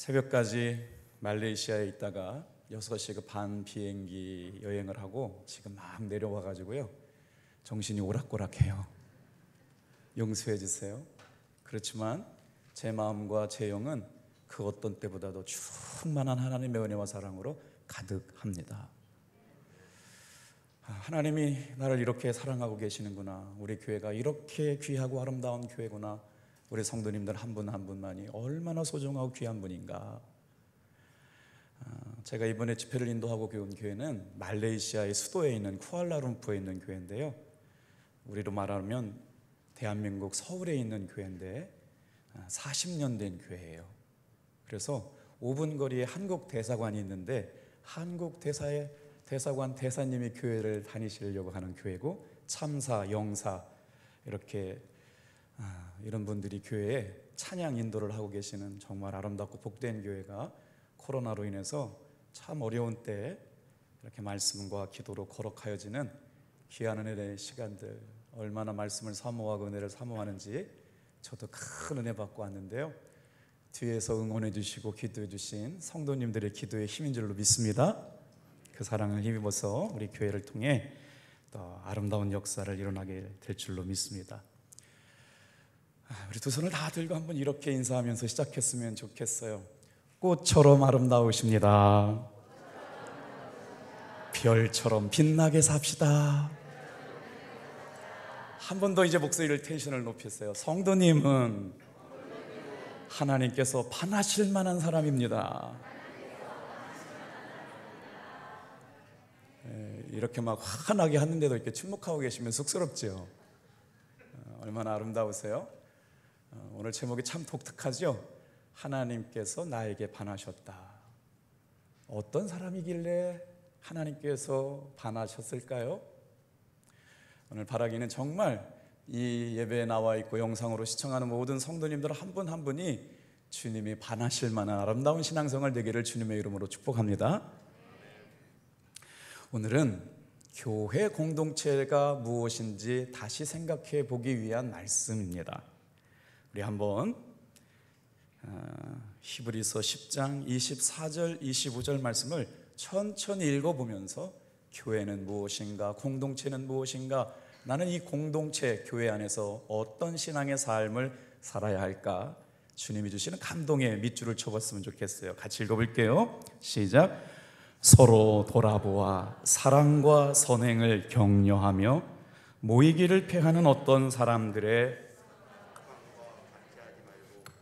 새벽까지 말레이시아에 있다가 6시 반 비행기 여행을 하고 지금 막 내려와 가지고요 정신이 오락가락해요. 용서해 주세요. 그렇지만 제 마음과 제 영은 그 어떤 때보다도 충만한 하나님의 은혜와 사랑으로 가득합니다. 하나님이 나를 이렇게 사랑하고 계시는구나, 우리 교회가 이렇게 귀하고 아름다운 교회구나, 우리 성도님들 한 분 한 분만이 얼마나 소중하고 귀한 분인가. 제가 이번에 집회를 인도하고 온 교회는 말레이시아의 수도에 있는 쿠알라룸푸르에 있는 교회인데요, 우리로 말하면 대한민국 서울에 있는 교회인데 40년 된 교회예요. 그래서 5분 거리에 한국 대사관이 있는데 한국 대사관 대사님이 교회를 다니시려고 하는 교회고, 참사, 영사 이렇게 이런 분들이 교회에 찬양 인도를 하고 계시는 정말 아름답고 복된 교회가 코로나로 인해서 참 어려운 때 이렇게 말씀과 기도로 거룩하여지는 귀한 은혜의 시간들, 얼마나 말씀을 사모하고 은혜를 사모하는지 저도 큰 은혜 받고 왔는데요, 뒤에서 응원해 주시고 기도해 주신 성도님들의 기도의 힘인 줄로 믿습니다. 그 사랑을 힘입어서 우리 교회를 통해 또 아름다운 역사를 일어나게 될 줄로 믿습니다. 우리 두 손을 다 들고 한번 이렇게 인사하면서 시작했으면 좋겠어요. 꽃처럼 아름다우십니다. 별처럼 빛나게 삽시다. 한 번 더 이제 목소리를 텐션을 높였어요. 성도님은 하나님께서 반하실 만한 사람입니다. 이렇게 막 환하게 하는데도 이렇게 침묵하고 계시면 쑥스럽죠. 얼마나 아름다우세요? 오늘 제목이 참 독특하죠. 하나님께서 나에게 반하셨다. 어떤 사람이길래 하나님께서 반하셨을까요? 오늘 바라기는 정말 이 예배에 나와 있고 영상으로 시청하는 모든 성도님들 한 분 한 분이 주님이 반하실 만한 아름다운 신앙생활 되기를 주님의 이름으로 축복합니다. 오늘은 교회 공동체가 무엇인지 다시 생각해 보기 위한 말씀입니다. 우리 한번 히브리서 10장 24절 25절 말씀을 천천히 읽어보면서 교회는 무엇인가, 공동체는 무엇인가, 나는 이 공동체 교회 안에서 어떤 신앙의 삶을 살아야 할까, 주님이 주시는 감동의 밑줄을 쳐봤으면 좋겠어요. 같이 읽어볼게요. 시작. 서로 돌아보아 사랑과 선행을 격려하며 모이기를 피하는 어떤 사람들의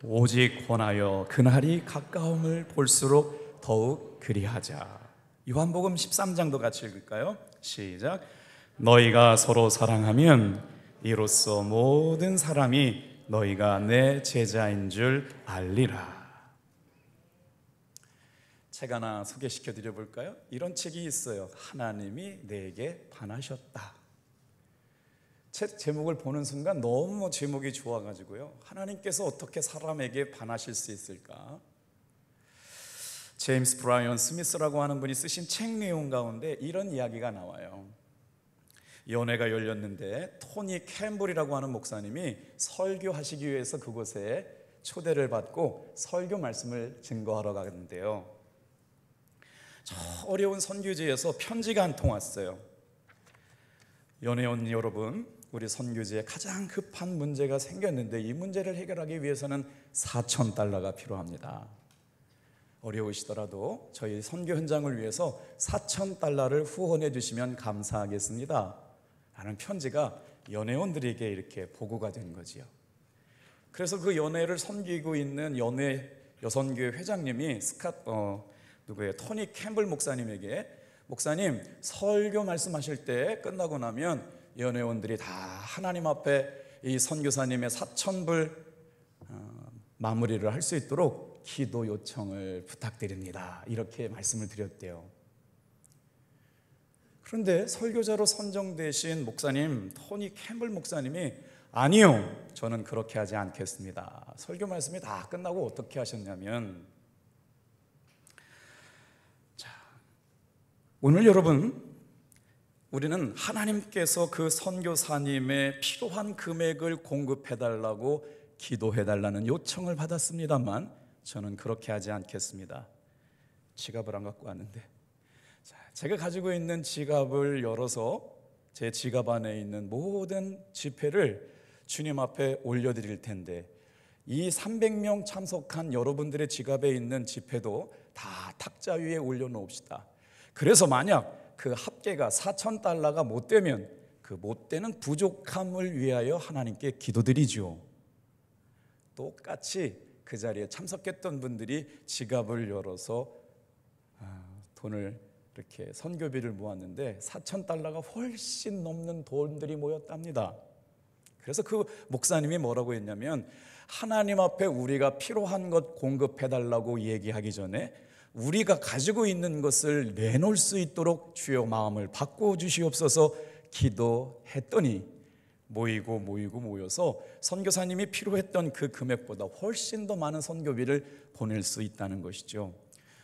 오직 권하여 그날이 가까움을 볼수록 더욱 그리하자. 요한복음 13장도 같이 읽을까요? 시작. 너희가 서로 사랑하면 이로써 모든 사람이 너희가 내 제자인 줄 알리라. 책 하나 소개시켜 드려 볼까요? 이런 책이 있어요. 하나님이 내게 반하셨다. 책 제목을 보는 순간 너무 제목이 좋아가지고요, 하나님께서 어떻게 사람에게 반하실 수 있을까? 제임스 브라이언 스미스라고 하는 분이 쓰신 책 내용 가운데 이런 이야기가 나와요. 연회가 열렸는데 토니 캠블이라고 하는 목사님이 설교하시기 위해서 그곳에 초대를 받고 설교 말씀을 증거하러 가는데요, 저 어려운 선교지에서 편지가 한 통 왔어요. 연회원 여러분, 우리 선교지에 가장 급한 문제가 생겼는데 이 문제를 해결하기 위해서는 $4,000가 필요합니다. 어려우시더라도 저희 선교 현장을 위해서 $4,000를 후원해 주시면 감사하겠습니다 라는 편지가 연회원들에게 이렇게 보고가 된 거지요. 그래서 그 연회를 섬기고 있는 연회 여선교회 회장님이 토니 캠블 목사님에게, 목사님 설교 말씀하실 때 끝나고 나면 연회원들이 다 하나님 앞에 이 선교사님의 $4,000 마무리를 할 수 있도록 기도 요청을 부탁드립니다, 이렇게 말씀을 드렸대요. 그런데 설교자로 선정되신 목사님 토니 캠블 목사님이 아니요, 저는 그렇게 하지 않겠습니다. 설교 말씀이 다 끝나고 어떻게 하셨냐면, 오늘 여러분, 우리는 하나님께서 그 선교사님의 필요한 금액을 공급해달라고 기도해달라는 요청을 받았습니다만 저는 그렇게 하지 않겠습니다. 지갑을 안 갖고 왔는데, 제가 가지고 있는 지갑을 열어서 제 지갑 안에 있는 모든 지폐를 주님 앞에 올려드릴 텐데, 이 300명 참석한 여러분들의 지갑에 있는 지폐도 다 탁자 위에 올려놓읍시다. 그래서 만약 그 합계가 4,000달러가 못 되면 그 못 되는 부족함을 위하여 하나님께 기도드리죠. 똑같이 그 자리에 참석했던 분들이 지갑을 열어서 돈을 이렇게 선교비를 모았는데 4,000달러가 훨씬 넘는 돈들이 모였답니다. 그래서 그 목사님이 뭐라고 했냐면, 하나님 앞에 우리가 필요한 것 공급해달라고 얘기하기 전에 우리가 가지고 있는 것을 내놓을 수 있도록 주여 마음을 바꿔주시옵소서 기도했더니 모여서 선교사님이 필요했던 그 금액보다 훨씬 더 많은 선교비를 보낼 수 있다는 것이죠.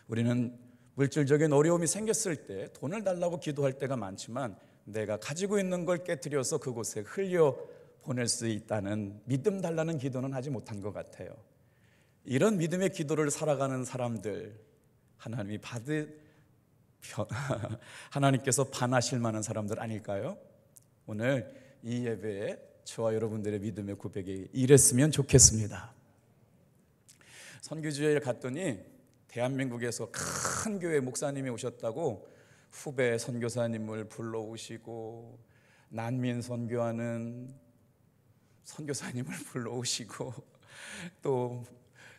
우리는 물질적인 어려움이 생겼을 때 돈을 달라고 기도할 때가 많지만, 내가 가지고 있는 걸 깨트려서 그곳에 흘려 보낼 수 있다는 믿음 달라는 기도는 하지 못한 것 같아요. 이런 믿음의 기도를 살아가는 사람들, 하나님께서 반하실 만한 사람들 아닐까요? 오늘 이 예배에 저와 여러분들의 믿음의 고백이 이랬으면 좋겠습니다. 선교지에 갔더니 대한민국에서 큰 교회 목사님이 오셨다고 후배 선교사님을 불러오시고, 난민 선교하는 선교사님을 불러오시고, 또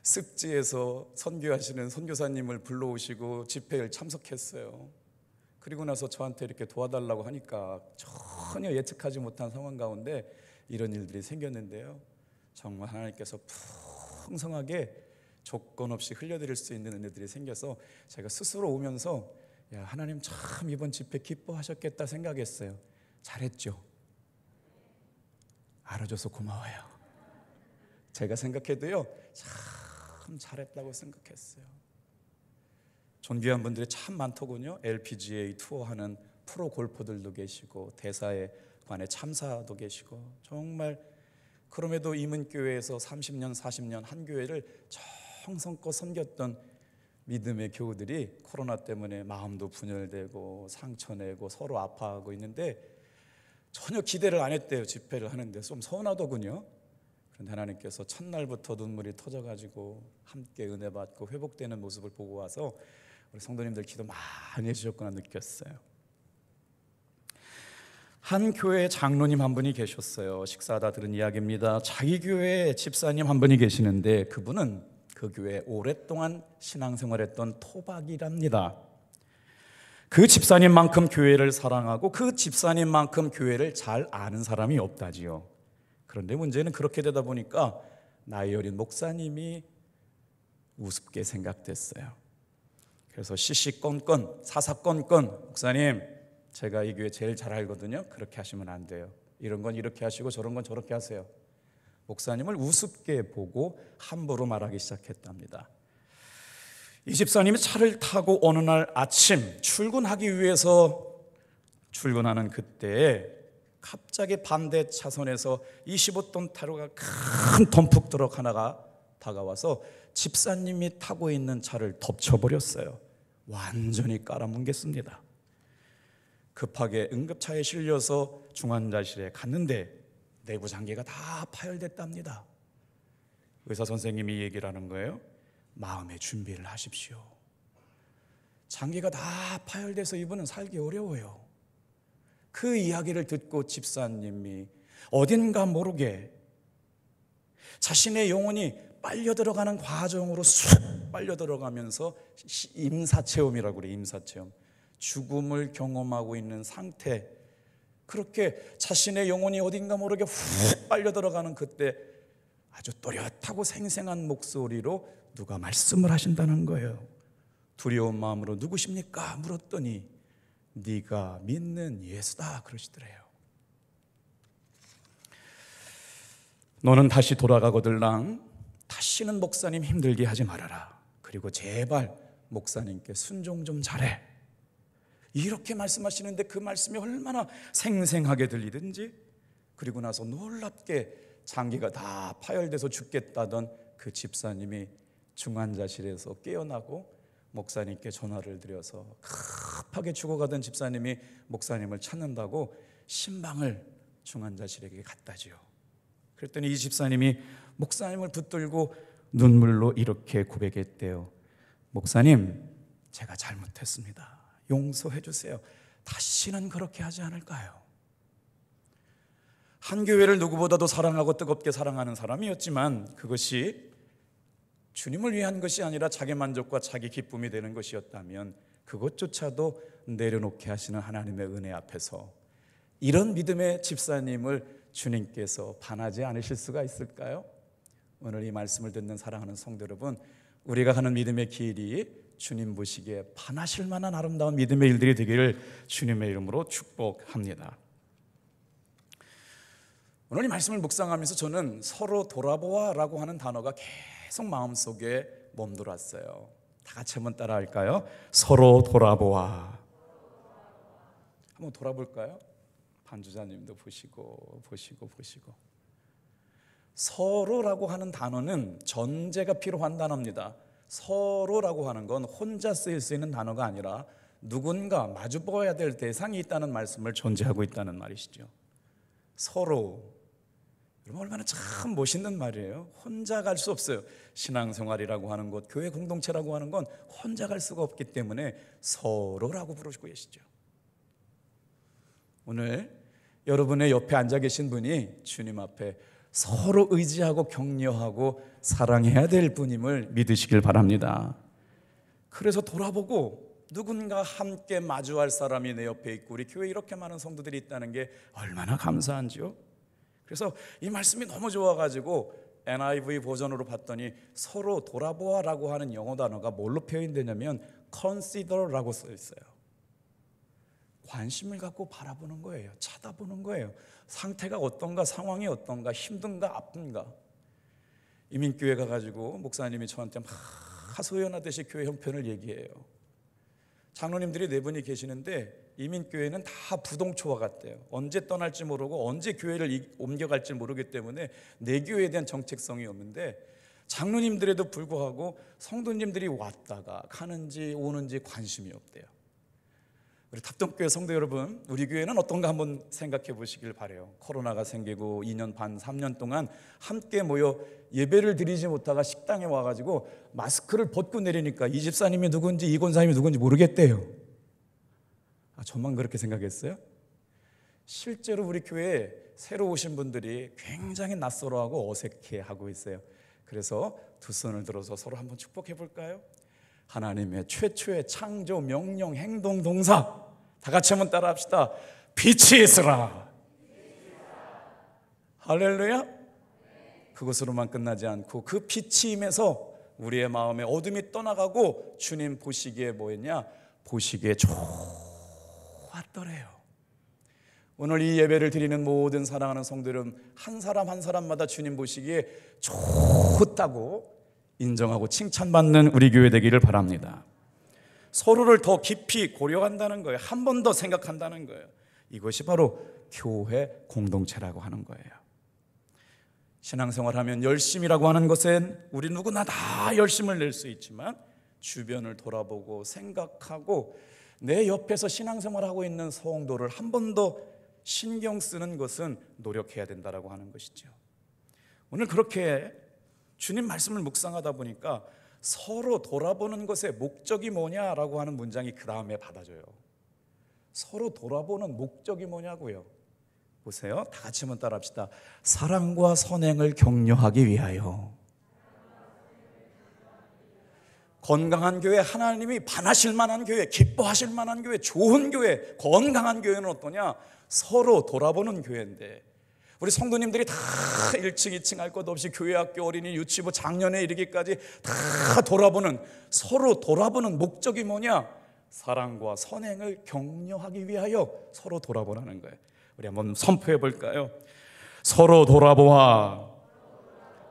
습지에서 선교하시는 선교사님을 불러오시고 집회를 참석했어요. 그리고 나서 저한테 이렇게 도와달라고 하니까 전혀 예측하지 못한 상황 가운데 이런 일들이 생겼는데요, 정말 하나님께서 풍성하게 조건 없이 흘려드릴 수 있는 은혜들이 생겨서 제가 스스로 오면서 하나님 참 이번 집회 기뻐하셨겠다 생각했어요. 잘했죠? 알아줘서 고마워요. 제가 생각해도요, 참 잘했다고 생각했어요. 존귀한 분들이 참 많더군요. LPGA 투어하는 프로 골퍼들도 계시고, 대사에 관해 참사도 계시고, 정말 그럼에도 이문교회에서 30년 40년 한 교회를 정성껏 섬겼던 믿음의 교우들이 코로나 때문에 마음도 분열되고 상처내고 서로 아파하고 있는데 전혀 기대를 안 했대요. 집회를 하는데 좀 서운하더군요. 그런데 하나님께서 첫날부터 눈물이 터져가지고 함께 은혜 받고 회복되는 모습을 보고 와서 우리 성도님들 기도 많이 해주셨구나 느꼈어요. 한 교회 장로님 한 분이 계셨어요. 식사하다 들은 이야기입니다. 자기 교회 집사님 한 분이 계시는데 그분은 그 교회에 오랫동안 신앙생활했던 토박이랍니다. 그 집사님만큼 교회를 사랑하고 그 집사님만큼 교회를 잘 아는 사람이 없다지요. 그런데 문제는 그렇게 되다 보니까 나이 어린 목사님이 우습게 생각됐어요. 그래서 시시건건 사사건건, 목사님 제가 이 교회 제일 잘 알거든요. 그렇게 하시면 안 돼요. 이런 건 이렇게 하시고 저런 건 저렇게 하세요. 목사님을 우습게 보고 함부로 말하기 시작했답니다. 이 집사님이 차를 타고 어느 날 아침 출근하기 위해서 출근하는 그때에 갑자기 반대 차선에서 25톤 타로가 큰 덤프 트럭 하나가 다가와서 집사님이 타고 있는 차를 덮쳐버렸어요. 완전히 깔아뭉갰습니다. 급하게 응급차에 실려서 중환자실에 갔는데 내부 장기가 다 파열됐답니다. 의사 선생님이 얘기를 하는 거예요. 마음의 준비를 하십시오. 장기가 다 파열돼서 이분은 살기 어려워요. 그 이야기를 듣고 집사님이 어딘가 모르게 자신의 영혼이 빨려 들어가는 과정으로 쑥 빨려 들어가면서 임사체험이라고 그래요. 임사체험. 죽음을 경험하고 있는 상태, 그렇게 자신의 영혼이 어딘가 모르게 훅 빨려 들어가는 그때 아주 또렷하고 생생한 목소리로 누가 말씀을 하신다는 거예요. 두려운 마음으로 누구십니까? 물었더니 네가 믿는 예수다 그러시더래요. 너는 다시 돌아가거들랑 다시는 목사님 힘들게 하지 말아라. 그리고 제발 목사님께 순종 좀 잘해. 이렇게 말씀하시는데 그 말씀이 얼마나 생생하게 들리든지, 그리고 나서 놀랍게 장기가 다 파열돼서 죽겠다던 그 집사님이 중환자실에서 깨어나고 목사님께 전화를 드려서 급하게 죽어가던 집사님이 목사님을 찾는다고 신방을 중환자실에게 갖다지요. 그랬더니 이 집사님이 목사님을 붙들고 눈물로 이렇게 고백했대요. 목사님, 제가 잘못했습니다. 용서해 주세요. 다시는 그렇게 하지 않을까요? 한 교회를 누구보다도 사랑하고 뜨겁게 사랑하는 사람이었지만 그것이 주님을 위한 것이 아니라 자기 만족과 자기 기쁨이 되는 것이었다면 그것조차도 내려놓게 하시는 하나님의 은혜 앞에서 이런 믿음의 집사님을 주님께서 반하지 않으실 수가 있을까요? 오늘 이 말씀을 듣는 사랑하는 성도 여러분, 우리가 가는 믿음의 길이 주님 보시기에 반하실 만한 아름다운 믿음의 일들이 되기를 주님의 이름으로 축복합니다. 오늘 이 말씀을 묵상하면서 저는 서로 돌아보아라고 하는 단어가 계속 마음속에 멈돌았어요. 다 같이 한번 따라 할까요? 서로 돌아보아. 한번 돌아볼까요? 반주자님도 보시고. 서로라고 하는 단어는 전제가 필요한 단어입니다. 서로라고 하는 건 혼자 쓰일 수 있는 단어가 아니라 누군가 마주보아야 될 대상이 있다는 말씀을 전제하고 있다는 말이시죠. 서로. 여러분, 얼마나 참 멋있는 말이에요. 혼자 갈 수 없어요. 신앙생활이라고 하는 것, 교회 공동체라고 하는 건 혼자 갈 수가 없기 때문에 서로라고 부르시고 계시죠. 오늘 여러분의 옆에 앉아 계신 분이 주님 앞에 서로 의지하고 격려하고 사랑해야 될 분임을 믿으시길 바랍니다. 그래서 돌아보고 누군가 함께 마주할 사람이 내 옆에 있고 우리 교회에 이렇게 많은 성도들이 있다는 게 얼마나 감사한지요. 그래서 이 말씀이 너무 좋아가지고 NIV 버전으로 봤더니 서로 돌아보아라고 하는 영어 단어가 뭘로 표현되냐면 consider라고 써 있어요. 관심을 갖고 바라보는 거예요. 쳐다보는 거예요. 상태가 어떤가, 상황이 어떤가, 힘든가, 아픈가. 이민교회 가가지고 목사님이 저한테 막 하소연하듯이 교회 형편을 얘기해요. 장로님들이 4분이 계시는데 이민교회는 다 부동초와 같대요. 언제 떠날지 모르고 언제 교회를 옮겨갈지 모르기 때문에 내 교회에 대한 정책성이 없는데 장로님들에도 불구하고 성도님들이 왔다가 가는지 오는지 관심이 없대요. 우리 탑동교회 성도 여러분, 우리 교회는 어떤가 한번 생각해 보시길 바라요. 코로나가 생기고 2년 반, 3년 동안 함께 모여 예배를 드리지 못하가 식당에 와가지고 마스크를 벗고 내리니까 이 집사님이 누군지 이 권사님이 누군지 모르겠대요. 저만 그렇게 생각했어요? 실제로 우리 교회에 새로 오신 분들이 굉장히 낯설어하고 어색해하고 있어요. 그래서 두 손을 들어서 서로 한번 축복해 볼까요? 하나님의 최초의 창조, 명령, 행동, 동사 다 같이 한번 따라 합시다. 빛이 있으라. 할렐루야. 그것으로만 끝나지 않고 그 빛이 임해서 우리의 마음에 어둠이 떠나가고 주님 보시기에 뭐였냐? 보시기에 좋았더래요. 오늘 이 예배를 드리는 모든 사랑하는 성도들은 한 사람 한 사람마다 주님 보시기에 좋다고 인정하고 칭찬받는 우리 교회 되기를 바랍니다. 서로를 더 깊이 고려한다는 거예요. 한 번 더 생각한다는 거예요. 이것이 바로 교회 공동체라고 하는 거예요. 신앙생활하면 열심이라고 하는 것은 우리 누구나 다 열심을 낼 수 있지만 주변을 돌아보고 생각하고 내 옆에서 신앙생활하고 있는 성도를 한 번 더 신경 쓰는 것은 노력해야 된다라고 하는 것이죠. 오늘 그렇게 주님 말씀을 묵상하다 보니까 서로 돌아보는 것의 목적이 뭐냐라고 하는 문장이 그 다음에 받아져요. 서로 돌아보는 목적이 뭐냐고요. 보세요. 다 같이 한번 따라합시다. 사랑과 선행을 격려하기 위하여. 건강한 교회, 하나님이 반하실 만한 교회, 기뻐하실 만한 교회, 좋은 교회, 건강한 교회는 어떠냐? 서로 돌아보는 교회인데 우리 성도님들이 다 1층, 2층 할 것 없이 교회, 학교, 어린이, 유치부, 작년에 이르기까지 다 돌아보는, 서로 돌아보는 목적이 뭐냐? 사랑과 선행을 격려하기 위하여 서로 돌아보라는 거예요. 우리 한번 선포해 볼까요? 서로 돌아보아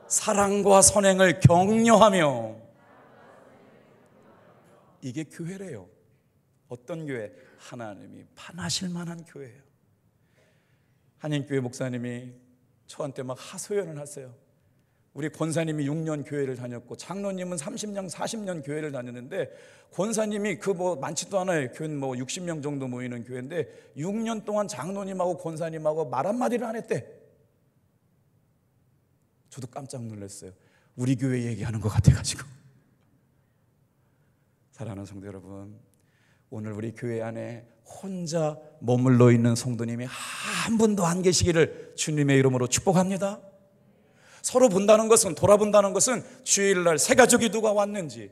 사랑과 선행을 격려하며. 이게 교회래요. 어떤 교회? 하나님이 반하실 만한 교회예요. 한인교회 목사님이 저한테 막 하소연을 하세요. 우리 권사님이 6년 교회를 다녔고 장로님은 30년, 40년 교회를 다녔는데 권사님이 그 뭐 많지도 않아요. 교회는 뭐 60명 정도 모이는 교회인데 6년 동안 장로님하고 권사님하고 말 한마디를 안 했대. 저도 깜짝 놀랐어요. 우리 교회 얘기하는 것 같아가지고. 사랑하는 성도 여러분, 오늘 우리 교회 안에 혼자 머물러 있는 성도님이 한 분도 안 계시기를 주님의 이름으로 축복합니다. 서로 본다는 것은, 돌아본다는 것은 주일날 새 가족이 누가 왔는지,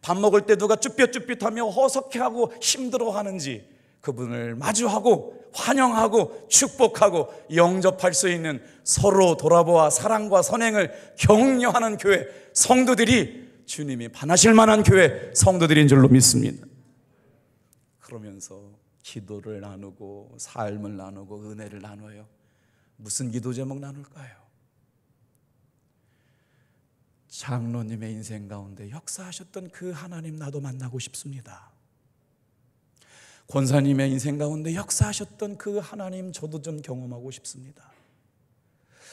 밥 먹을 때 누가 쭈뼛쭈뼛하며 허석해하고 힘들어하는지 그분을 마주하고 환영하고 축복하고 영접할 수 있는, 서로 돌아보아 사랑과 선행을 격려하는 교회 성도들이 주님이 반하실 만한 교회 성도들인 줄로 믿습니다. 그러면서 기도를 나누고 삶을 나누고 은혜를 나눠요. 무슨 기도 제목 나눌까요? 장로님의 인생 가운데 역사하셨던 그 하나님 나도 만나고 싶습니다. 권사님의 인생 가운데 역사하셨던 그 하나님 저도 좀 경험하고 싶습니다.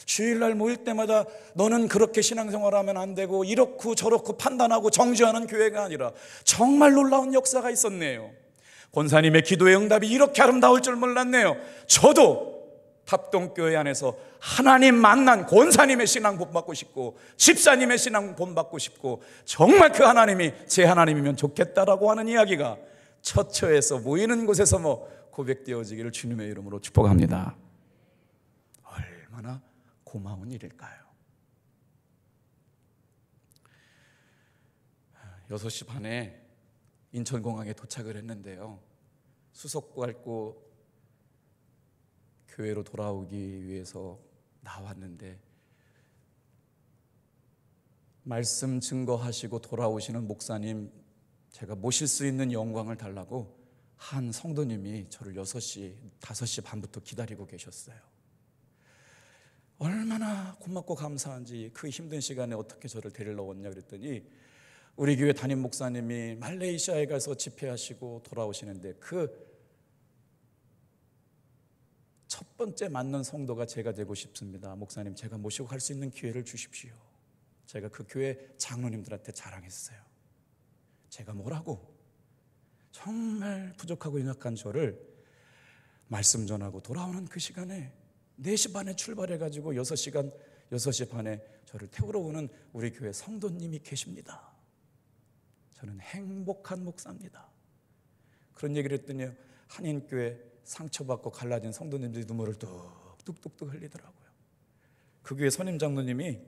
주일날 모일 때마다 너는 그렇게 신앙생활하면 안 되고 이렇고 저렇고 판단하고 정죄하는 교회가 아니라 정말 놀라운 역사가 있었네요. 권사님의 기도의 응답이 이렇게 아름다울 줄 몰랐네요. 저도 탑동교회 안에서 하나님 만난 권사님의 신앙 본받고 싶고 집사님의 신앙 본받고 싶고 정말 그 하나님이 제 하나님이면 좋겠다라고 하는 이야기가 처처에서 모이는 곳에서 고백되어지기를 주님의 이름으로 축복합니다. 얼마나 고마운 일일까요? 6시 반에 인천공항에 도착을 했는데요, 수속 밟고 교회로 돌아오기 위해서 나왔는데 말씀 증거하시고 돌아오시는 목사님, 제가 모실 수 있는 영광을 달라고 한 성도님이 저를 6시, 5시 반부터 기다리고 계셨어요. 얼마나 고맙고 감사한지, 그 힘든 시간에 어떻게 저를 데리러 왔냐 그랬더니 우리 교회 담임 목사님이 말레이시아에 가서 집회하시고 돌아오시는데 그 첫 번째 맞는 성도가 제가 되고 싶습니다. 목사님, 제가 모시고 갈 수 있는 기회를 주십시오. 제가 그 교회 장로님들한테 자랑했어요. 제가 뭐라고? 정말 부족하고 연약한 저를 말씀 전하고 돌아오는 그 시간에 4시 반에 출발해가지고 6시 반에 저를 태우러 오는 우리 교회 성도님이 계십니다. 저는 행복한 목사입니다. 그런 얘기를 했더니 한인교회 상처받고 갈라진 성도님들이 눈물을 뚝뚝뚝 흘리더라고요. 그 교회 선임 장로님이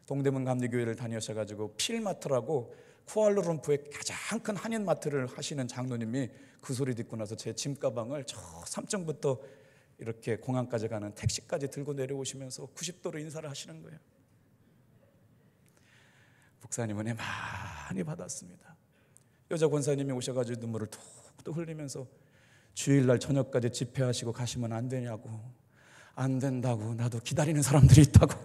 동대문 감리교회를 다니셔가지고 필마트라고 쿠알라룸푸르의 가장 큰 한인 마트를 하시는 장로님이 그 소리 듣고 나서 제 짐가방을 저 3층부터 이렇게 공항까지 가는 택시까지 들고 내려오시면서 90도로 인사를 하시는 거예요. 목사님 은혜 많이 받았습니다. 여자 권사님이 오셔가지고 눈물을 툭툭 흘리면서 주일날 저녁까지 집회하시고 가시면 안 되냐고. 안 된다고. 나도 기다리는 사람들이 있다고.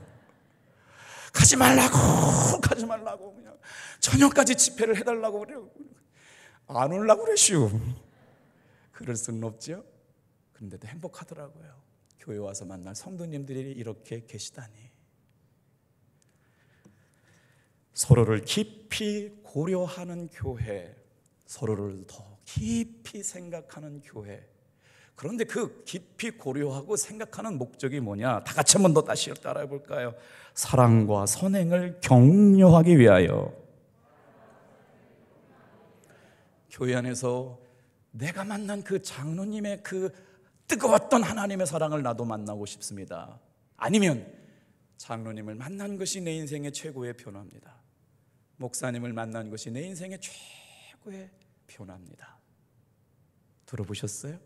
가지 말라고 그냥 저녁까지 집회를 해달라고 그래요. 안 오려고 그러시오. 그럴 수는 없죠. 그런데도 행복하더라고요. 교회 와서 만날 성도님들이 이렇게 계시다니. 서로를 깊이 고려하는 교회, 서로를 더 깊이 생각하는 교회. 그런데 그 깊이 고려하고 생각하는 목적이 뭐냐? 다 같이 한번 더 다시 따라해 볼까요? 사랑과 선행을 격려하기 위하여. 교회 안에서 내가 만난 그 장로님의 그 뜨거웠던 하나님의 사랑을 나도 만나고 싶습니다. 아니면 장로님을 만난 것이 내 인생의 최고의 변화입니다. 목사님을 만난 것이 내 인생의 최고의 변화입니다. 들어보셨어요?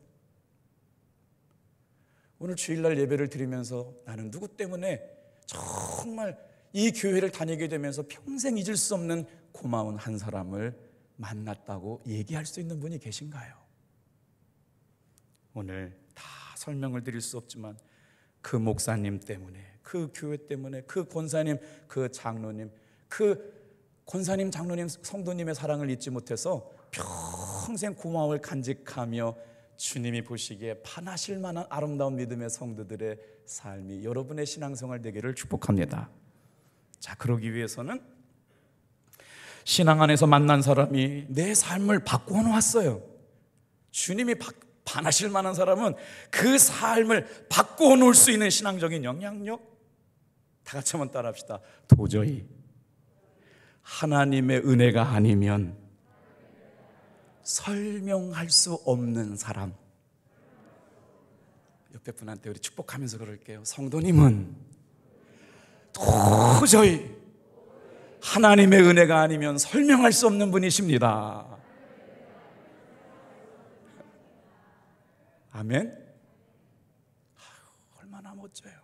오늘 주일날 예배를 드리면서 나는 누구 때문에 정말 이 교회를 다니게 되면서 평생 잊을 수 없는 고마운 한 사람을 만났다고 얘기할 수 있는 분이 계신가요? 오늘 다 설명을 드릴 수 없지만 그 목사님 때문에, 그 교회 때문에, 그 권사님, 그 장로님, 그 권사님, 장로님, 성도님의 사랑을 잊지 못해서 평생 고마움을 간직하며 주님이 보시기에 반하실 만한 아름다운 믿음의 성도들의 삶이 여러분의 신앙생활 되기를 축복합니다. 자, 그러기 위해서는 신앙 안에서 만난 사람이 내 삶을 바꾸어 놓았어요. 주님이 반하실 만한 사람은 그 삶을 바꾸어 놓을 수 있는 신앙적인 영향력, 다 같이 한번 따라합시다. 도저히 하나님의 은혜가 아니면 설명할 수 없는 사람. 옆에 분한테 우리 축복하면서 그럴게요. 성도님은 도저히 하나님의 은혜가 아니면 설명할 수 없는 분이십니다. 아멘. 얼마나 멋져요.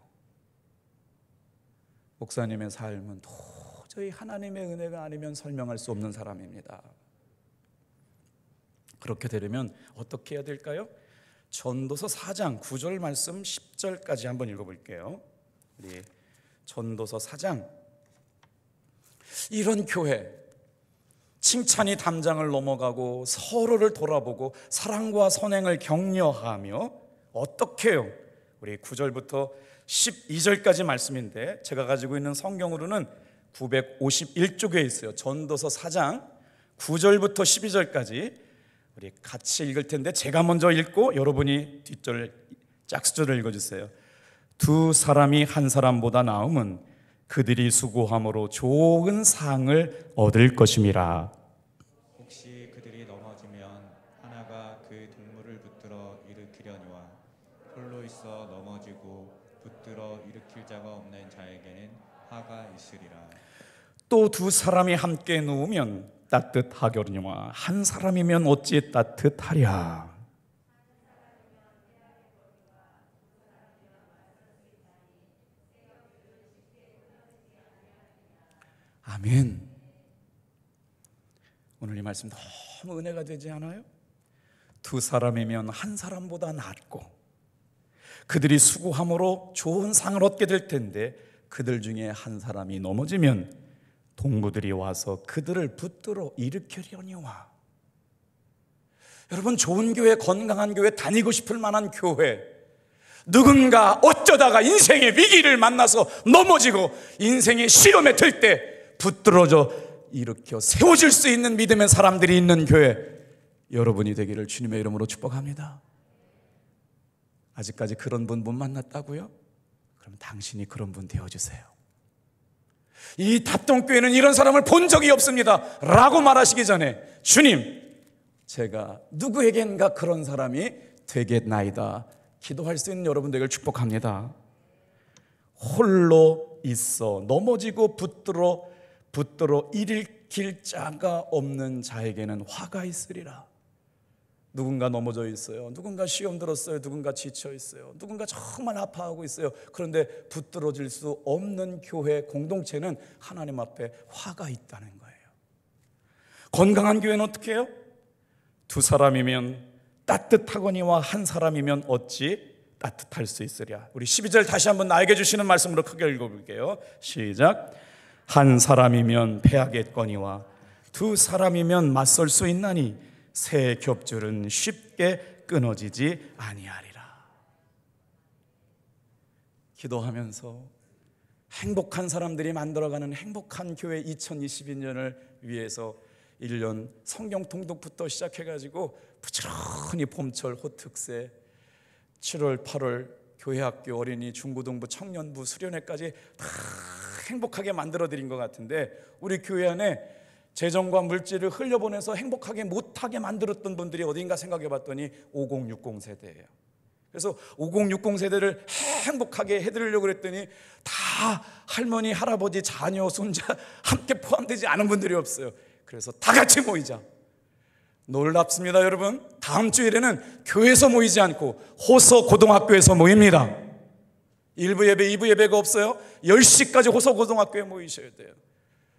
목사님의 삶은 도저히 하나님의 은혜가 아니면 설명할 수 없는 사람입니다. 그렇게 되려면 어떻게 해야 될까요? 전도서 4장 9절 말씀 10절까지 한번 읽어볼게요. 우리 전도서 4장. 이런 교회, 칭찬이 담장을 넘어가고 서로를 돌아보고 사랑과 선행을 격려하며 어떻게 해요? 우리 9절부터 12절까지 말씀인데 제가 가지고 있는 성경으로는 951쪽에 있어요. 전도서 4장 9절부터 12절까지 우리 같이 읽을 텐데 제가 먼저 읽고 여러분이 뒷절 짝수절을 읽어주세요. 두 사람이 한 사람보다 나음은 그들이 수고함으로 좋은 상을 얻을 것임이라. 혹시 그들이 넘어지면 하나가 그 동물을 붙들어 일으키려니와 홀로 있어 넘어지고 붙들어 일으킬 자가 없는 자에게는 화가 있으리라. 또 두 사람이 함께 누우면 따뜻하려니와 한 사람이면 어찌 따뜻하랴. 아멘. 오늘 이 말씀 너무 은혜가 되지 않아요? 두 사람이면 한 사람보다 낫고 그들이 수고함으로 좋은 상을 얻게 될 텐데 그들 중에 한 사람이 넘어지면 동무들이 와서 그들을 붙들어 일으키려니와. 여러분, 좋은 교회, 건강한 교회, 다니고 싶을 만한 교회, 누군가 어쩌다가 인생의 위기를 만나서 넘어지고 인생의 시험에 들 때 붙들어져 일으켜 세워질 수 있는 믿음의 사람들이 있는 교회, 여러분이 되기를 주님의 이름으로 축복합니다. 아직까지 그런 분 못 만났다고요? 그럼 당신이 그런 분 되어주세요. 이 답동교회는 이런 사람을 본 적이 없습니다 라고 말하시기 전에 주님, 제가 누구에겐가 그런 사람이 되겠나이다 기도할 수 있는 여러분 되기를 축복합니다. 홀로 있어 넘어지고 붙들어 일으킬 자가 없는 자에게는 화가 있으리라. 누군가 넘어져 있어요. 누군가 시험 들었어요. 누군가 지쳐 있어요. 누군가 정말 아파하고 있어요. 그런데 붙들어질 수 없는 교회 공동체는 하나님 앞에 화가 있다는 거예요. 건강한 교회는 어떻게 해요? 두 사람이면 따뜻하거니와 한 사람이면 어찌 따뜻할 수 있으랴. 우리 12절 다시 한번 나에게 주시는 말씀으로 크게 읽어볼게요. 시작. 한 사람이면 패하겠거니와 두 사람이면 맞설 수 있나니 새 겹줄은 쉽게 끊어지지 아니하리라. 기도하면서 행복한 사람들이 만들어가는 행복한 교회 2022년을 위해서 1년 성경 통독부터 시작해가지고 부지런히 봄철 호특세 7월 8월 교회학교 어린이 중고등부 청년부 수련회까지 다 행복하게 만들어드린 것 같은데 우리 교회 안에 재정과 물질을 흘려보내서 행복하게 못하게 만들었던 분들이 어딘가 생각해 봤더니 5060 세대예요. 그래서 5060 세대를 행복하게 해드리려고 그랬더니 다 할머니, 할아버지, 자녀, 손자 함께 포함되지 않은 분들이 없어요. 그래서 다 같이 모이자. 놀랍습니다 여러분. 다음 주일에는 교회에서 모이지 않고 호서 고등학교에서 모입니다. 1부 예배, 2부 예배가 없어요. 10시까지 호서 고등학교에 모이셔야 돼요.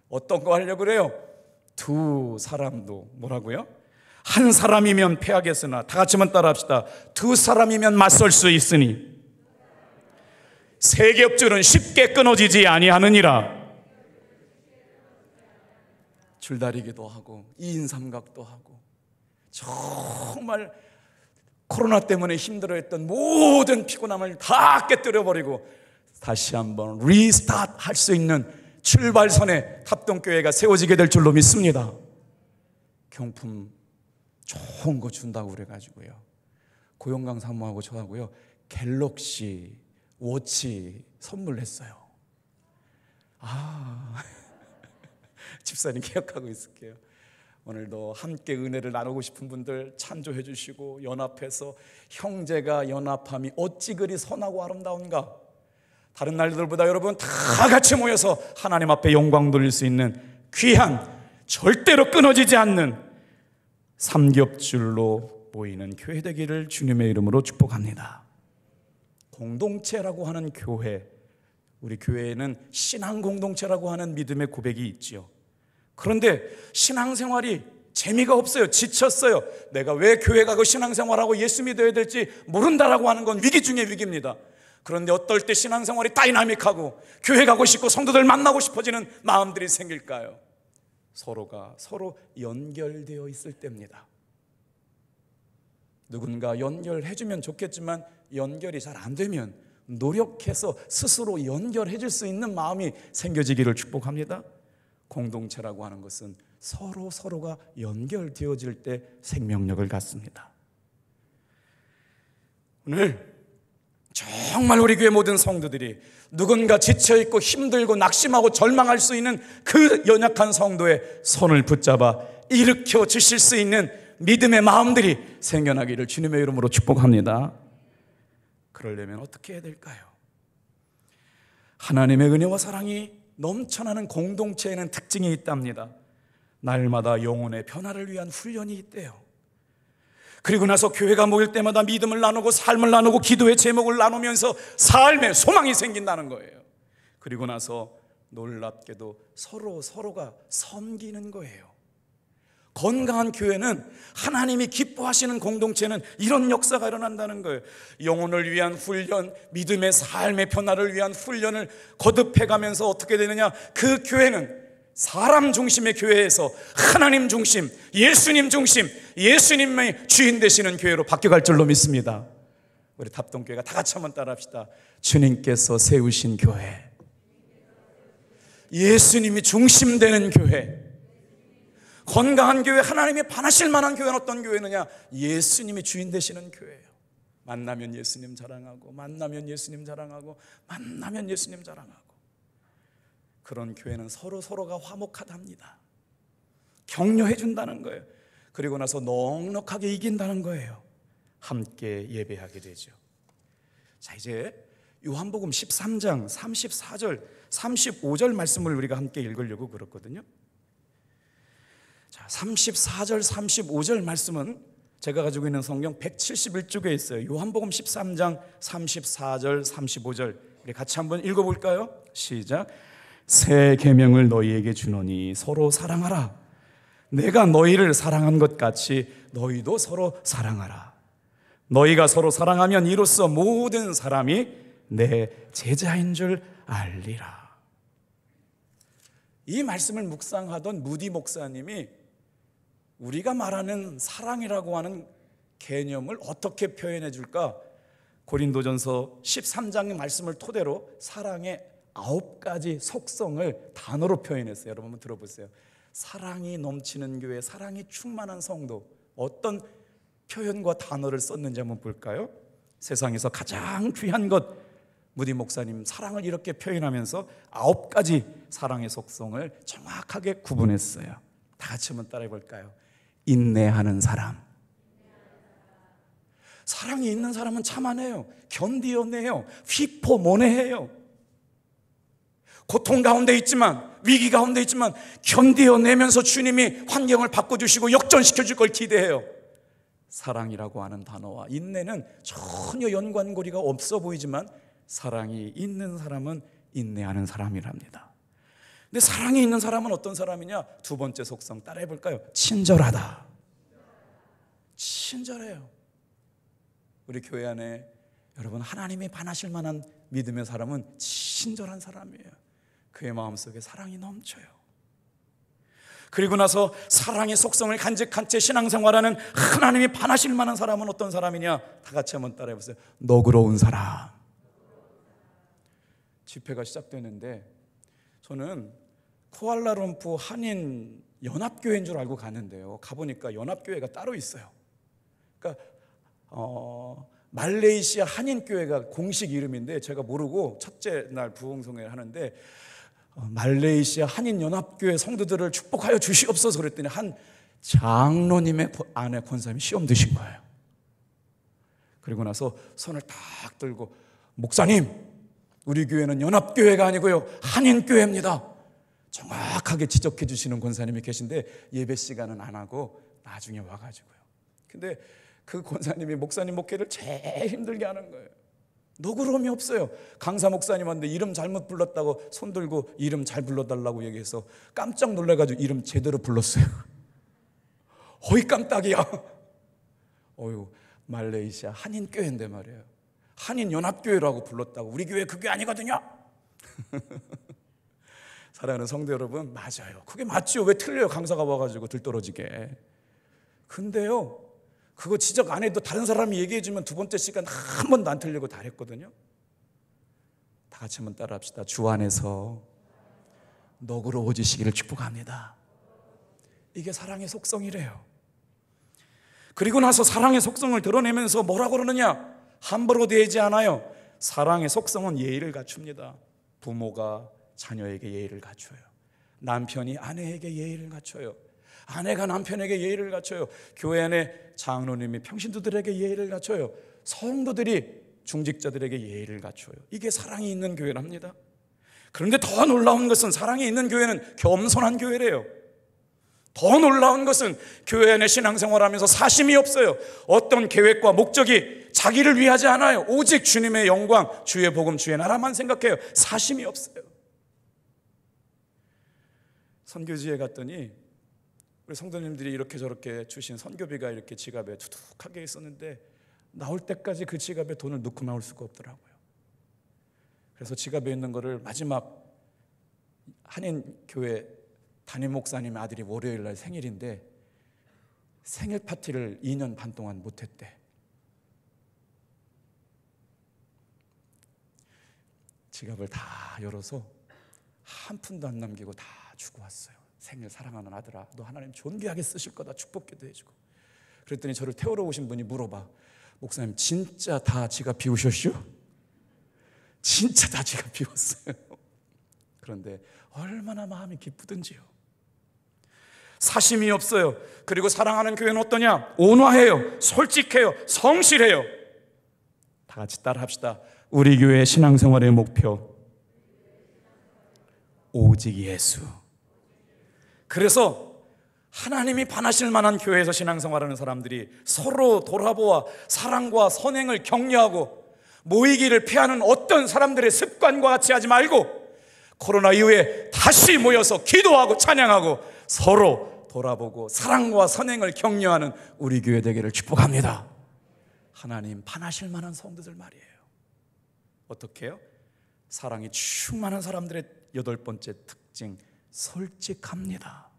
어떤 거 하려고 그래요? 두 사람도 뭐라고요? 한 사람이면 패하겠으나 다 같이만 따라합시다. 두 사람이면 맞설 수 있으니 새 겹줄은 쉽게 끊어지지 아니하느니라. 줄다리기도 하고 2인 삼각도 하고 정말 코로나 때문에 힘들어했던 모든 피곤함을 다 깨뜨려버리고 다시 한번 리스타트 할 수 있는 출발선에 탑동교회가 세워지게 될 줄로 믿습니다. 경품 좋은 거 준다고 그래가지고요, 고영강 사모하고 저하고요 갤럭시 워치 선물했어요. 집사님 기억하고 있을게요. 오늘도 함께 은혜를 나누고 싶은 분들 찬조해 주시고, 연합해서 형제가 연합함이 어찌 그리 선하고 아름다운가. 다른 날들보다 여러분 다 같이 모여서 하나님 앞에 영광 돌릴 수 있는 귀한, 절대로 끊어지지 않는 삼겹줄로 모이는 교회 되기를 주님의 이름으로 축복합니다. 공동체라고 하는 교회, 우리 교회에는 신앙 공동체라고 하는 믿음의 고백이 있지요. 그런데 신앙생활이 재미가 없어요. 지쳤어요. 내가 왜 교회 가고 신앙생활하고 예수 믿어야 될지 모른다라고 하는 건 위기 중에 위기입니다. 그런데 어떨 때 신앙생활이 다이나믹하고 교회 가고 싶고 성도들 만나고 싶어지는 마음들이 생길까요? 서로가 서로 연결되어 있을 때입니다. 누군가 연결해주면 좋겠지만 연결이 잘 안 되면 노력해서 스스로 연결해 줄 수 있는 마음이 생겨지기를 축복합니다. 공동체라고 하는 것은 서로가 연결되어질 때 생명력을 갖습니다. 오늘 정말 우리 교회 모든 성도들이 누군가 지쳐있고 힘들고 낙심하고 절망할 수 있는 그 연약한 성도의 손을 붙잡아 일으켜 주실 수 있는 믿음의 마음들이 생겨나기를 주님의 이름으로 축복합니다. 그러려면 어떻게 해야 될까요? 하나님의 은혜와 사랑이 넘쳐나는 공동체에는 특징이 있답니다. 날마다 영혼의 변화를 위한 훈련이 있대요. 그리고 나서 교회가 모일 때마다 믿음을 나누고 삶을 나누고 기도의 제목을 나누면서 삶의 소망이 생긴다는 거예요. 그리고 나서 놀랍게도 서로가 섬기는 거예요. 건강한 교회는, 하나님이 기뻐하시는 공동체는 이런 역사가 일어난다는 거예요. 영혼을 위한 훈련, 믿음의 삶의 변화를 위한 훈련을 거듭해가면서 어떻게 되느냐, 그 교회는 사람 중심의 교회에서 하나님 중심, 예수님 중심, 예수님의 주인 되시는 교회로 바뀌어갈 줄로 믿습니다. 우리 탑동교회가 다 같이 한번 따라합시다. 주님께서 세우신 교회, 예수님이 중심되는 교회, 건강한 교회, 하나님이 반하실 만한 교회는 어떤 교회느냐? 예수님이 주인 되시는 교회예요. 만나면 예수님 자랑하고, 만나면 예수님 자랑하고, 만나면 예수님 자랑하고. 그런 교회는 서로가 화목하답니다. 격려해 준다는 거예요. 그리고 나서 넉넉하게 이긴다는 거예요. 함께 예배하게 되죠. 자, 이제 요한복음 13장 34절 35절 말씀을 우리가 함께 읽으려고 그렇거든요. 자, 34절 35절 말씀은 제가 가지고 있는 성경 171쪽에 있어요. 요한복음 13장 34절 35절 우리 같이 한번 읽어볼까요? 시작. 새 계명을 너희에게 주노니 서로 사랑하라. 내가 너희를 사랑한 것 같이 너희도 서로 사랑하라. 너희가 서로 사랑하면 이로써 모든 사람이 내 제자인 줄 알리라. 이 말씀을 묵상하던 무디 목사님이 우리가 말하는 사랑이라고 하는 개념을 어떻게 표현해 줄까? 고린도전서 13장의 말씀을 토대로 사랑의 9가지 속성을 단어로 표현했어요. 여러분 한번 들어보세요. 사랑이 넘치는 교회, 사랑이 충만한 성도, 어떤 표현과 단어를 썼는지 한번 볼까요? 세상에서 가장 귀한 것, 무디 목사님 사랑을 이렇게 표현하면서 9가지 사랑의 속성을 정확하게 구분했어요. 다 같이 한번 따라해 볼까요? 인내하는 사람. 사랑이 있는 사람은 참아내요. 견디어내요. 휘포모내해요. 고통 가운데 있지만, 위기 가운데 있지만 견디어내면서 주님이 환경을 바꿔주시고 역전시켜줄 걸 기대해요. 사랑이라고 하는 단어와 인내는 전혀 연관고리가 없어 보이지만 사랑이 있는 사람은 인내하는 사람이랍니다. 근데 사랑이 있는 사람은 어떤 사람이냐? 두 번째 속성 따라해 볼까요? 친절하다. 친절해요. 우리 교회 안에 여러분 하나님이 반하실 만한 믿음의 사람은 친절한 사람이에요. 그의 마음속에 사랑이 넘쳐요. 그리고 나서 사랑의 속성을 간직한 채 신앙생활하는 하나님이 반하실 만한 사람은 어떤 사람이냐? 다 같이 한번 따라해 보세요. 너그러운 사람. 집회가 시작되는데 저는 쿠알라룸푸 한인 연합교회인 줄 알고 갔는데요, 가보니까 연합교회가 따로 있어요. 그러니까 말레이시아 한인교회가 공식 이름인데 제가 모르고 첫째 날 부흥성회를 하는데 말레이시아 한인연합교회 성도들을 축복하여 주시옵소서 그랬더니 한 장로님의 아내 권사님이 시험 드신 거예요. 그리고 나서 손을 딱 들고, 목사님, 우리 교회는 연합교회가 아니고요 한인교회입니다, 정확하게 지적해 주시는 권사님이 계신데 예배 시간은 안 하고 나중에 와가지고요. 근데 그 권사님이 목사님 목회를 제일 힘들게 하는 거예요. 너그러움이 없어요. 강사 목사님한테 이름 잘못 불렀다고 손 들고 이름 잘 불러달라고 얘기해서 깜짝 놀라가지고 이름 제대로 불렀어요. 어이 깜짝이야. 어휴, 말레이시아 한인교회인데 말이에요, 한인연합교회라고 불렀다고. 우리 교회 그게 아니거든요. 사랑하는 성도 여러분, 맞아요. 그게 맞죠. 왜 틀려요? 강사가 와가지고 들떨어지게. 근데요, 그거 지적 안 해도 다른 사람이 얘기해주면 두 번째 시간 한 번도 안 틀리고 다 했거든요. 다 같이 한번 따라합시다. 주 안에서 너그러워지시기를 축복합니다. 이게 사랑의 속성이래요. 그리고 나서 사랑의 속성을 드러내면서 뭐라고 그러느냐? 함부로 대하지 않아요. 사랑의 속성은 예의를 갖춥니다. 부모가 자녀에게 예의를 갖춰요. 남편이 아내에게 예의를 갖춰요. 아내가 남편에게 예의를 갖춰요. 교회 안에 장로님이 평신도들에게 예의를 갖춰요. 성도들이 중직자들에게 예의를 갖춰요. 이게 사랑이 있는 교회랍니다. 그런데 더 놀라운 것은, 사랑이 있는 교회는 겸손한 교회래요. 더 놀라운 것은 교회 안에 신앙생활하면서 사심이 없어요. 어떤 계획과 목적이 자기를 위하지 않아요. 오직 주님의 영광, 주의 복음, 주의 나라만 생각해요. 사심이 없어요. 선교지에 갔더니 우리 성도님들이 이렇게 저렇게 주신 선교비가 이렇게 지갑에 두둑하게 있었는데 나올 때까지 그 지갑에 돈을 넣고 나올 수가 없더라고요. 그래서 지갑에 있는 거를 마지막 한인교회 담임 목사님 아들이 월요일 날 생일인데 생일 파티를 2년 반 동안 못했대. 지갑을 다 열어서 한 푼도 안 남기고 다 주고 왔어요. 생일 사랑하는 아들아, 너 하나님 존귀하게 쓰실 거다, 축복기도 해주고. 그랬더니 저를 태우러 오신 분이 물어봐, 목사님 진짜 다 지갑 비우셨슈? 진짜 다 지갑 비웠어요. 그런데 얼마나 마음이 기쁘든지요. 사심이 없어요. 그리고 사랑하는 교회는 어떠냐? 온화해요, 솔직해요, 성실해요. 다 같이 따라합시다. 우리 교회의 신앙생활의 목표, 오직 예수. 그래서 하나님이 반하실 만한 교회에서 신앙생활하는 사람들이 서로 돌아보아 사랑과 선행을 격려하고 모이기를 피하는 어떤 사람들의 습관과 같이 하지 말고 코로나 이후에 다시 모여서 기도하고 찬양하고 서로 돌아보고 사랑과 선행을 격려하는 우리 교회 되기를 축복합니다. 하나님 반하실 만한 성도들 말이에요. 어떻게 해요? 사랑이 충만한 사람들의 8번째 특징, 솔직합니다.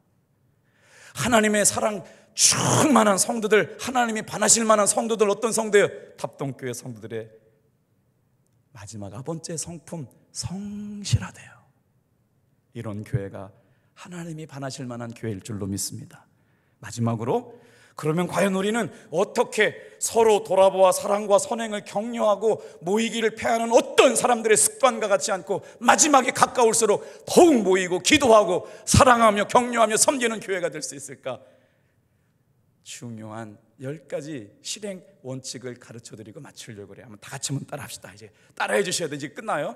하나님의 사랑 충만한 성도들, 하나님이 반하실 만한 성도들 어떤 성도예요? 답동교회 성도들의 마지막 9번째 성품, 성실하대요. 이런 교회가 하나님이 반하실 만한 교회일 줄로 믿습니다. 마지막으로, 그러면 과연 우리는 어떻게 서로 돌아보아 사랑과 선행을 격려하고 모이기를 패하는 어떤 사람들의 습관과 같지 않고 마지막에 가까울수록 더욱 모이고 기도하고 사랑하며 격려하며 섬기는 교회가 될 수 있을까? 중요한 10가지 실행 원칙을 가르쳐드리고 마치려고 그래요. 한번 다 같이 한번 따라합시다. 이제 따라해 주셔야 돼. 이제 끝나요.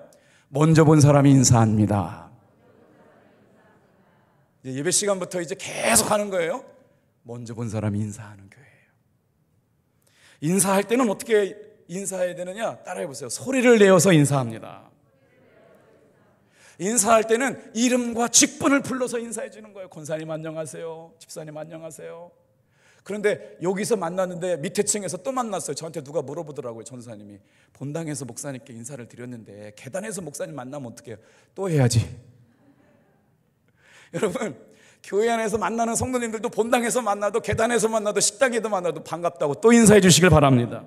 먼저 본 사람이 인사합니다. 이제 예배 시간부터 이제 계속 하는 거예요. 먼저 본 사람이 인사하는 교회예요. 인사할 때는 어떻게 인사해야 되느냐? 따라해 보세요. 소리를 내어서 인사합니다. 인사할 때는 이름과 직분을 불러서 인사해 주는 거예요. 권사님 안녕하세요. 집사님 안녕하세요. 그런데 여기서 만났는데 밑에 층에서 또 만났어요. 저한테 누가 물어보더라고요. 전사님이 본당에서 목사님께 인사를 드렸는데 계단에서 목사님 만나면 어떡해요? 또 해야지. 여러분, 교회 안에서 만나는 성도님들도 본당에서 만나도 계단에서 만나도 식당에도 만나도 반갑다고 또 인사해 주시길 바랍니다.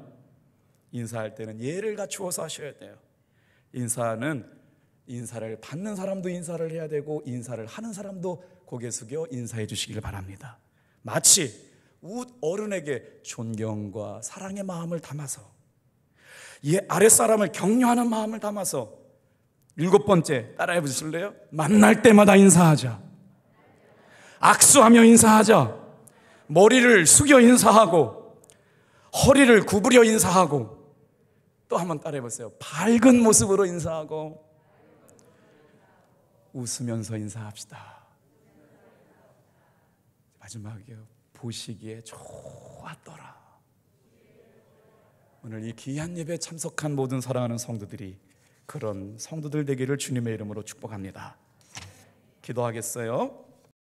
인사할 때는 예를 갖추어서 하셔야 돼요. 인사는 인사를 받는 사람도 인사를 해야 되고 인사를 하는 사람도 고개 숙여 인사해 주시길 바랍니다. 마치 어른에게 존경과 사랑의 마음을 담아서, 이 아랫사람을 격려하는 마음을 담아서 7번째 따라해 보실래요? 만날 때마다 인사하자. 악수하며 인사하자. 머리를 숙여 인사하고 허리를 구부려 인사하고, 또 한번 따라해 보세요. 밝은 모습으로 인사하고 웃으면서 인사합시다. 마지막이요. 보시기에 좋았더라. 오늘 이 귀한 예배에 참석한 모든 사랑하는 성도들이 그런 성도들 되기를 주님의 이름으로 축복합니다. 기도하겠어요.